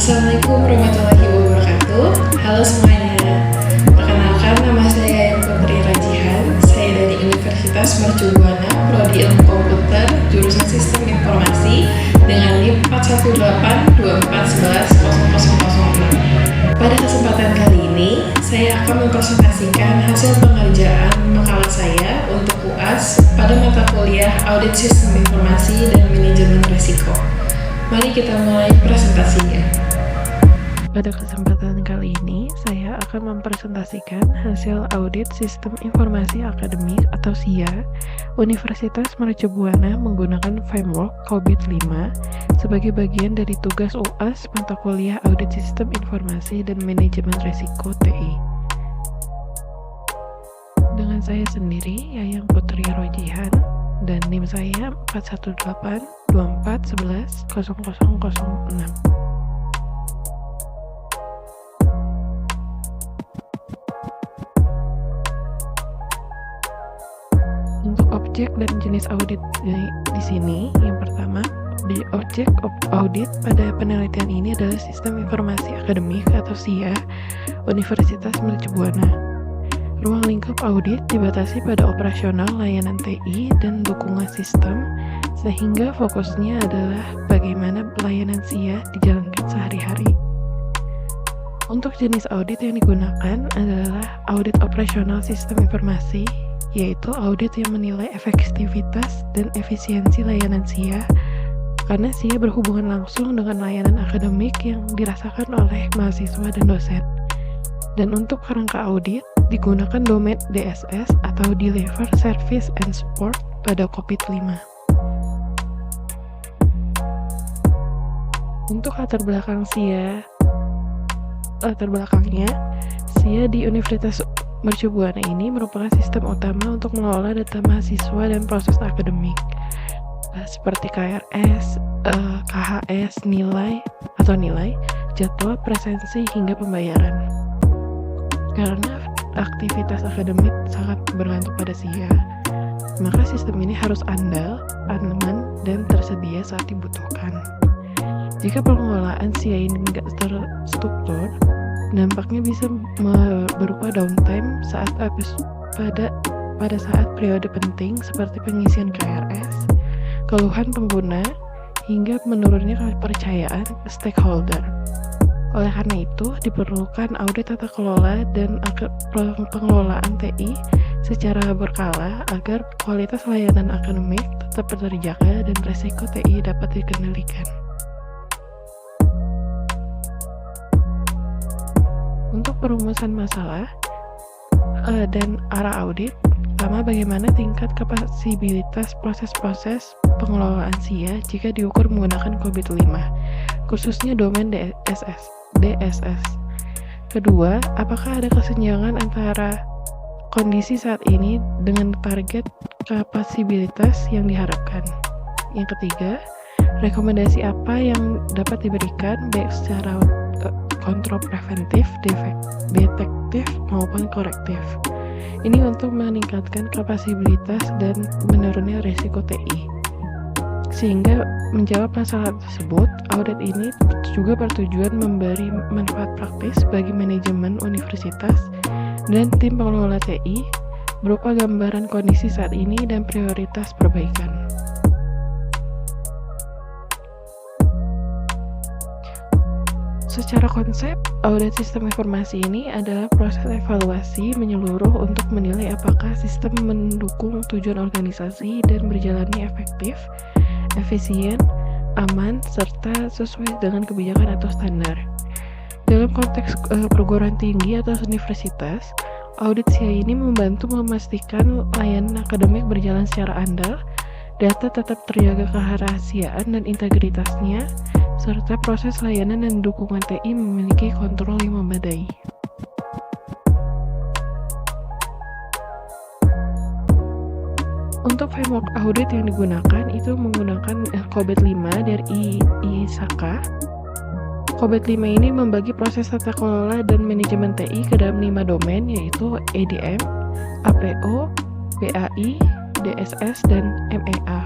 Assalamualaikum warahmatullahi wabarakatuh. Halo semuanya. Perkenalkan, nama saya Yayan Putri Rajihan. Saya dari Universitas Mercu Buana, Prodi Ilmu Komputer, jurusan Sistem Informasi dengan NIM 41824110006. Pada kesempatan kali ini, saya akan mempresentasikan hasil pengerjaan makalah saya untuk UAS pada mata kuliah Audit Sistem Informasi dan Manajemen Risiko. Mari kita mulai presentasinya. Pada kesempatan kali ini, saya akan mempresentasikan hasil Audit Sistem Informasi Akademik atau SIA Universitas Mercu Buana menggunakan framework COVID-5 sebagai bagian dari tugas UAS mata kuliah Audit Sistem Informasi dan Manajemen Risiko TI. Dengan saya sendiri, Yayan Putri Rajihan, dan NIM saya 41824110006. Untuk objek dan jenis audit di sini, yang pertama, di objek audit pada penelitian ini adalah Sistem Informasi Akademik atau SIA Universitas Mercu Buana. Ruang lingkup audit dibatasi pada operasional layanan TI dan dukungan sistem, sehingga fokusnya adalah bagaimana layanan SIA dijalankan sehari-hari. Untuk jenis audit yang digunakan adalah audit operasional sistem informasi, yaitu audit yang menilai efektivitas dan efisiensi layanan SIA, karena SIA berhubungan langsung dengan layanan akademik yang dirasakan oleh mahasiswa dan dosen. Dan untuk kerangka audit, digunakan domain DSS atau Deliver Service and Support pada COVID-5. Untuk latar belakangnya, SIA di Universitas Mercu Buana ini merupakan sistem utama untuk mengelola data mahasiswa dan proses akademik, seperti KRS, KHS, nilai, jadwal, presensi, hingga pembayaran. Karena aktivitas akademik sangat bergantung pada SIA, maka sistem ini harus andal, aman, dan tersedia saat dibutuhkan. Jika pengelolaan SIA ini tidak terstruktur, dampaknya bisa berupa downtime pada saat periode penting seperti pengisian KRS, keluhan pengguna, hingga menurunnya kepercayaan stakeholder. Oleh karena itu, diperlukan audit tata kelola dan pengelolaan TI secara berkala agar kualitas layanan akademik tetap terjaga dan risiko TI dapat dikendalikan. Untuk perumusan masalah dan arah audit, pertama, bagaimana tingkat kapasibilitas proses-proses pengelolaan SIA jika diukur menggunakan COVID-5, khususnya domain DSS. Kedua, apakah ada kesenjangan antara kondisi saat ini dengan target kapasibilitas yang diharapkan? Yang ketiga, rekomendasi apa yang dapat diberikan baik secara kontrol preventif, detektif, maupun korektif. Ini untuk meningkatkan kapasibilitas dan menurunnya risiko TI. Sehingga menjawab masalah tersebut, audit ini juga bertujuan memberi manfaat praktis bagi manajemen universitas dan tim pengelola TI berupa gambaran kondisi saat ini dan prioritas perbaikan. Secara konsep, audit sistem informasi ini adalah proses evaluasi menyeluruh untuk menilai apakah sistem mendukung tujuan organisasi dan berjalannya efektif, efisien, aman, serta sesuai dengan kebijakan atau standar. Dalam konteks perguruan tinggi atau universitas, audit SIA ini membantu memastikan layanan akademik berjalan secara andal, data tetap terjaga kerahasiaan dan integritasnya, serta proses layanan dan dukungan TI memiliki kontrol yang memadai. Untuk framework audit yang digunakan itu menggunakan COVID-5 dari ISAKA. COVID-5 ini membagi proses tata kelola dan manajemen TI ke dalam 5 domain, yaitu EDM, APO, BAI, DSS, dan MEA.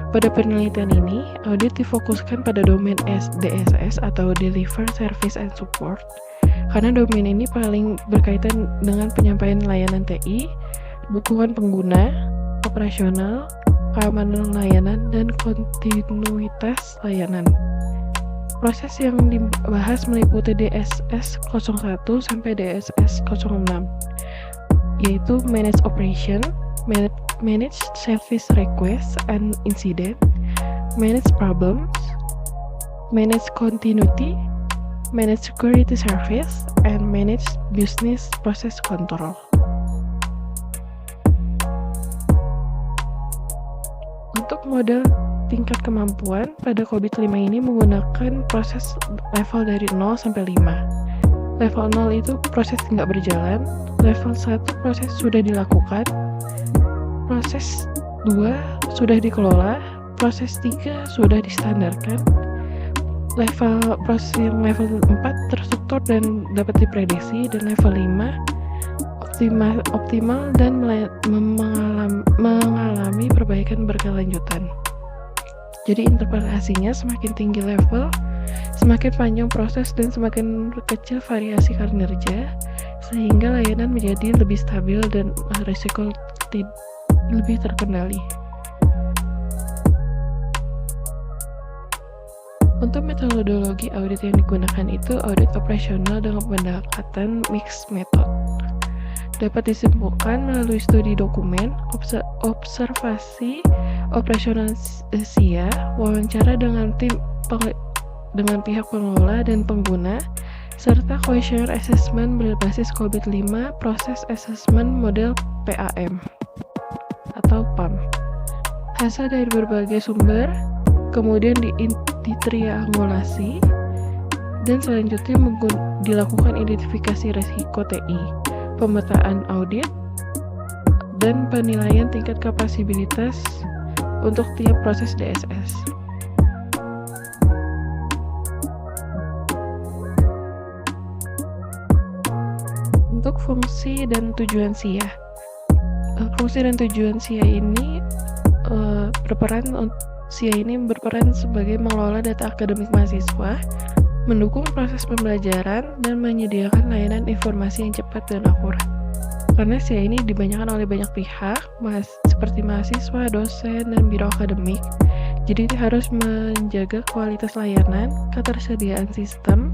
Pada penelitian ini, audit difokuskan pada domain DSS atau Deliver Service and Support, karena domain ini paling berkaitan dengan penyampaian layanan TI, dukungan pengguna, operasional, keamanan layanan, dan kontinuitas layanan. Proses yang dibahas meliputi DSS 01 sampai DSS 06, yaitu Manage Operation, Manage Service Request and Incident, Manage Problems, Manage Continuity, Manage Security Service, and Manage Business Process Control. Untuk model tingkat kemampuan pada COVID-5 ini menggunakan proses level dari 0 sampai 5. Level 0 itu proses nggak berjalan, level 1 proses sudah dilakukan, proses 2 sudah dikelola, proses 3 sudah distandarkan, proses yang level 4 terstruktur dan dapat diprediksi, dan level 5 optimal dan mengalami perbaikan berkelanjutan. Jadi interpretasinya semakin tinggi level, semakin panjang proses dan semakin kecil variasi kinerja, sehingga layanan menjadi lebih stabil dan risiko lebih terkendali. Untuk metodologi audit yang digunakan itu audit operasional dengan pendekatan mixed method. Dapat disimpulkan melalui studi dokumen, observasi operasional SIA, wawancara dengan pihak pengelola dan pengguna, serta questionnaire assessment berbasis COVID-5, proses assessment model PAM atau PAM. Hasil dari berbagai sumber, kemudian ditriangulasi, dan selanjutnya dilakukan identifikasi risiko TI, pemetaan audit, dan penilaian tingkat kapasibilitas untuk tiap proses DSS. Untuk fungsi dan tujuan SIA. Fungsi dan tujuan SIA ini berperan sebagai mengelola data akademik mahasiswa, mendukung proses pembelajaran, dan menyediakan layanan informasi yang cepat dan akurat. Karena SIA ini dibanyakan oleh banyak pihak, seperti mahasiswa, dosen, dan biro akademik, jadi harus menjaga kualitas layanan, ketersediaan sistem,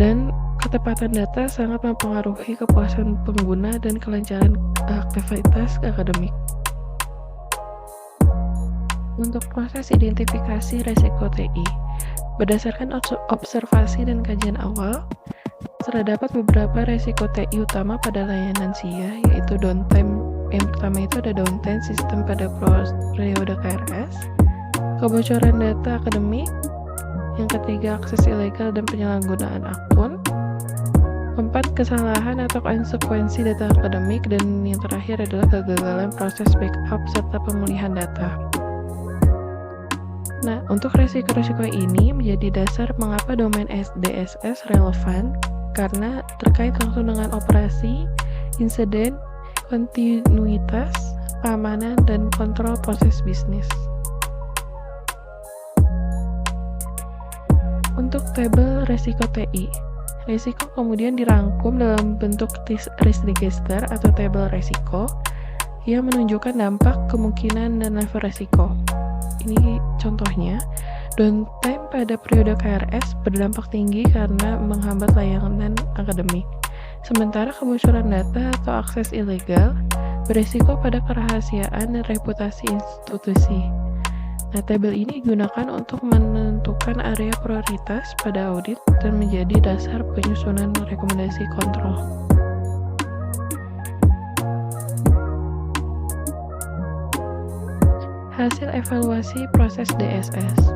dan ketepatan data sangat mempengaruhi kepuasan pengguna dan kelancaran aktivitas akademik. Untuk proses identifikasi risiko TI, berdasarkan observasi dan kajian awal, terdapat beberapa risiko TI utama pada layanan SIA, yaitu downtime. Yang pertama itu ada downtime sistem pada periode KRS, kebocoran data akademik, yang ketiga akses ilegal dan penyalahgunaan akun, keempat kesalahan atau konsekuensi data akademik, dan yang terakhir adalah kegagalan proses backup serta pemulihan data. Nah, untuk risiko-risiko ini menjadi dasar mengapa domain DSS relevan, karena terkait langsung dengan operasi, insiden, kontinuitas, keamanan, dan kontrol proses bisnis. Untuk tabel risiko TI, risiko kemudian dirangkum dalam bentuk risk register atau tabel risiko yang menunjukkan dampak, kemungkinan, dan level risiko. Ini contohnya, downtime pada periode KRS berdampak tinggi karena menghambat layanan akademik. Sementara kebocoran data atau akses ilegal berisiko pada kerahasiaan dan reputasi institusi. Nah, tabel ini digunakan untuk menentukan area prioritas pada audit dan menjadi dasar penyusunan rekomendasi kontrol. Hasil evaluasi proses DSS.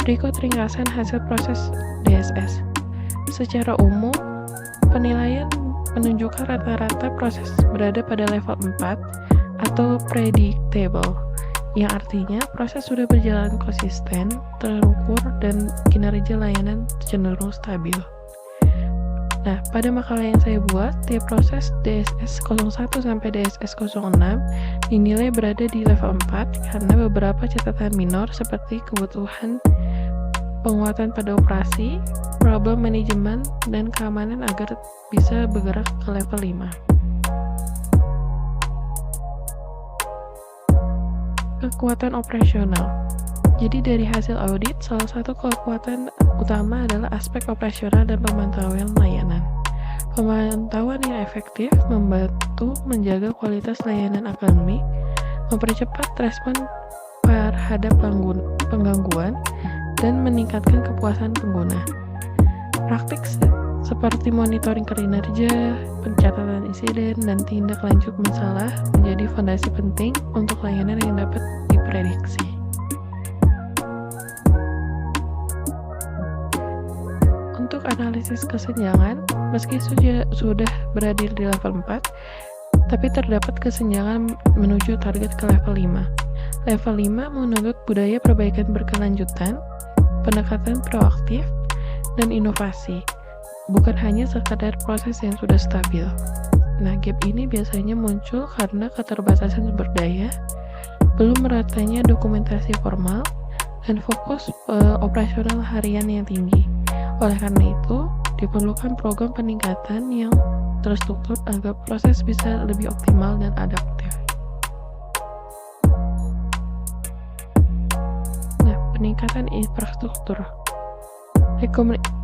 Berikut ringkasan hasil proses DSS. Secara umum, penilaian menunjukkan rata-rata proses berada pada level 4 atau predictable, yang artinya proses sudah berjalan konsisten, terukur, dan kinerja layanan cenderung stabil. Nah, pada makalah yang saya buat, tiap proses DSS 01 sampai DSS 06 dinilai berada di level 4 karena beberapa catatan minor seperti kebutuhan penguatan pada operasi, problem manajemen, dan keamanan agar bisa bergerak ke level 5. Kekuatan operasional. Jadi dari hasil audit, salah satu kekuatan utama adalah aspek operasional dan pemantauan layanan. Pemantauan yang efektif membantu menjaga kualitas layanan akademik, mempercepat respon terhadap penggangguan, dan meningkatkan kepuasan pengguna. Praktik seperti monitoring kinerja, pencatatan insiden, dan tindak lanjut masalah menjadi fondasi penting untuk layanan yang dapat diprediksi. Untuk analisis kesenjangan, meski sudah berada di level 4, tapi terdapat kesenjangan menuju target ke level 5. Level 5 menuntut budaya perbaikan berkelanjutan, pendekatan proaktif, dan inovasi, bukan hanya sekadar proses yang sudah stabil. Nah, gap ini biasanya muncul karena keterbatasan sumber daya, belum meratanya dokumentasi formal, dan fokus operasional harian yang tinggi. Oleh karena itu, diperlukan program peningkatan yang terstruktur agar proses bisa lebih optimal dan adaptif. Nah, peningkatan infrastruktur.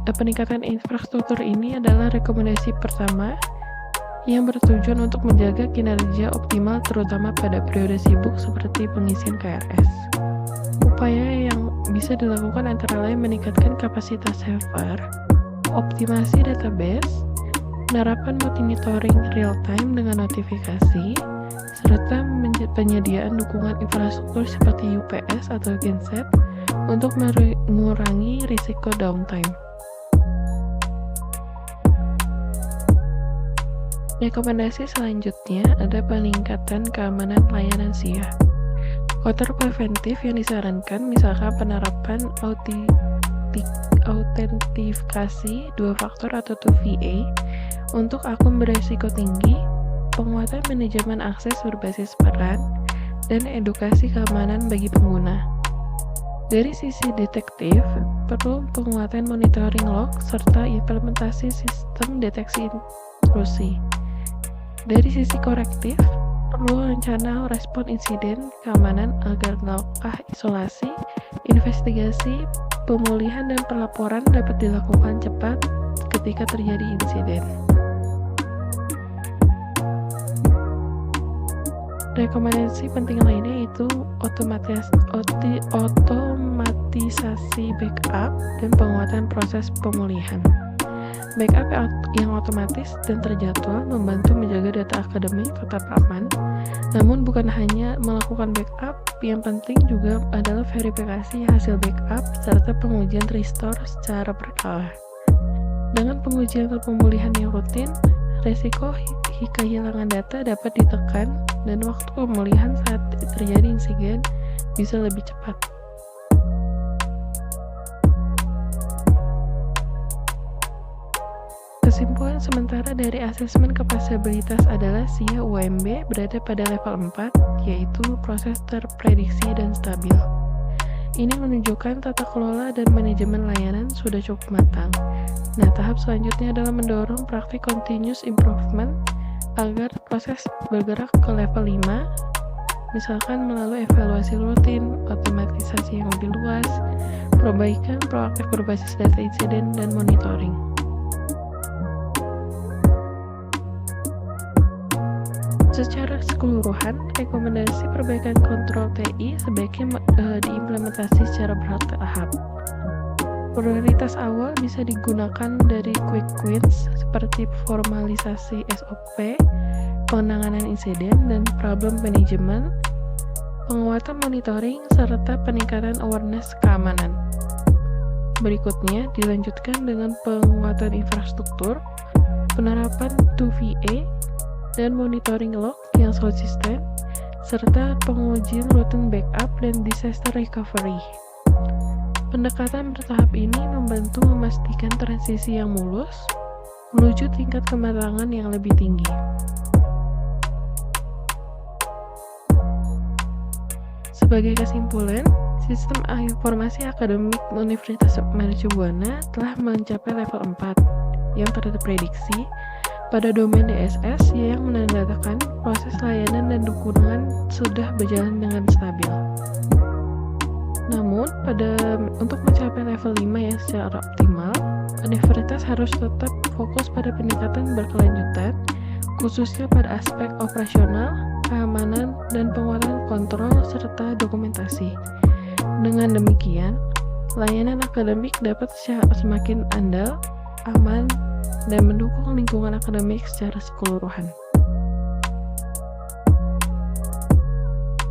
Peningkatan infrastruktur ini adalah rekomendasi pertama yang bertujuan untuk menjaga kinerja optimal terutama pada periode sibuk seperti pengisian KRS. Upaya yang bisa dilakukan antara lain meningkatkan kapasitas server, optimasi database, penerapan monitoring real-time dengan notifikasi, serta penyediaan dukungan infrastruktur seperti UPS atau genset untuk mengurangi risiko downtime. Rekomendasi selanjutnya ada peningkatan keamanan layanan SIA. Faktor preventif yang disarankan misalkan penerapan autentikasi 2 faktor atau 2FA untuk akun beresiko tinggi, penguatan manajemen akses berbasis peran, dan edukasi keamanan bagi pengguna. Dari sisi detektif, perlu penguatan monitoring log serta implementasi sistem deteksi intrusi. Dari sisi korektif, perlu rencana respon insiden keamanan agar langkah isolasi, investigasi, pemulihan, dan pelaporan dapat dilakukan cepat ketika terjadi insiden. Rekomendasi penting lainnya yaitu otomatisasi backup dan penguatan proses pemulihan. Backup yang otomatis dan terjadwal membantu menjaga data akademik tetap aman. Namun bukan hanya melakukan backup, yang penting juga adalah verifikasi hasil backup serta pengujian restore secara berkala. Dengan pengujian atau pemulihan yang rutin, resiko kehilangan data dapat ditekan dan waktu pemulihan saat terjadi insiden bisa lebih cepat. Kesimpulan sementara dari asesmen kapasitas adalah SIA UMB berada pada level 4, yaitu proses terprediksi dan stabil. Ini menunjukkan tata kelola dan manajemen layanan sudah cukup matang. Nah, tahap selanjutnya adalah mendorong praktik continuous improvement agar proses bergerak ke level 5, misalkan melalui evaluasi rutin, otomatisasi yang lebih luas, perbaikan proaktif berbasis data insiden, dan monitoring. Secara keseluruhan, rekomendasi perbaikan kontrol TI sebaiknya diimplementasi secara bertahap. Prioritas awal bisa digunakan dari quick wins seperti formalisasi SOP, penanganan insiden dan problem management, penguatan monitoring, serta peningkatan awareness keamanan. Berikutnya dilanjutkan dengan penguatan infrastruktur, penerapan 2VA, dan monitoring log yang konsisten, serta pengujian rutin backup dan disaster recovery. Pendekatan bertahap ini membantu memastikan transisi yang mulus, menuju tingkat kematangan yang lebih tinggi. Sebagai kesimpulan, sistem informasi akademik Universitas Mercubuana telah mencapai level 4 yang terprediksi pada domain DSS yang menandakan proses layanan dan dukungan sudah berjalan dengan stabil. Namun, untuk mencapai level 5 yang secara optimal, universitas harus tetap fokus pada peningkatan berkelanjutan, khususnya pada aspek operasional, keamanan, dan penguatan kontrol serta dokumentasi. Dengan demikian, layanan akademik dapat semakin andal, aman, dan mendukung lingkungan akademik secara keseluruhan.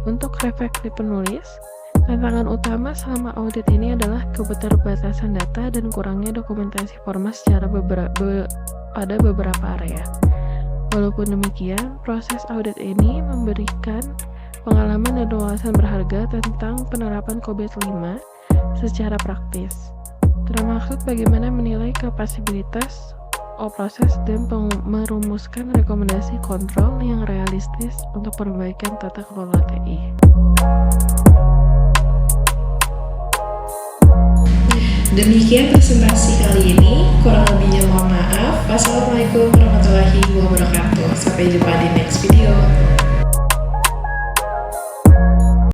Untuk refleksi penulis, tantangan utama selama audit ini adalah keterbatasan data dan kurangnya dokumentasi formal pada beberapa area. Walaupun demikian, proses audit ini memberikan pengalaman dan wawasan berharga tentang penerapan COVID-5 secara praktis, termasuk bagaimana menilai kapasitas proses dan merumuskan rekomendasi kontrol yang realistis untuk perbaikan tata kelola TI. Demikian presentasi kali ini, kurang lebihnya mohon maaf. Wassalamualaikum warahmatullahi wabarakatuh. Sampai jumpa di next video.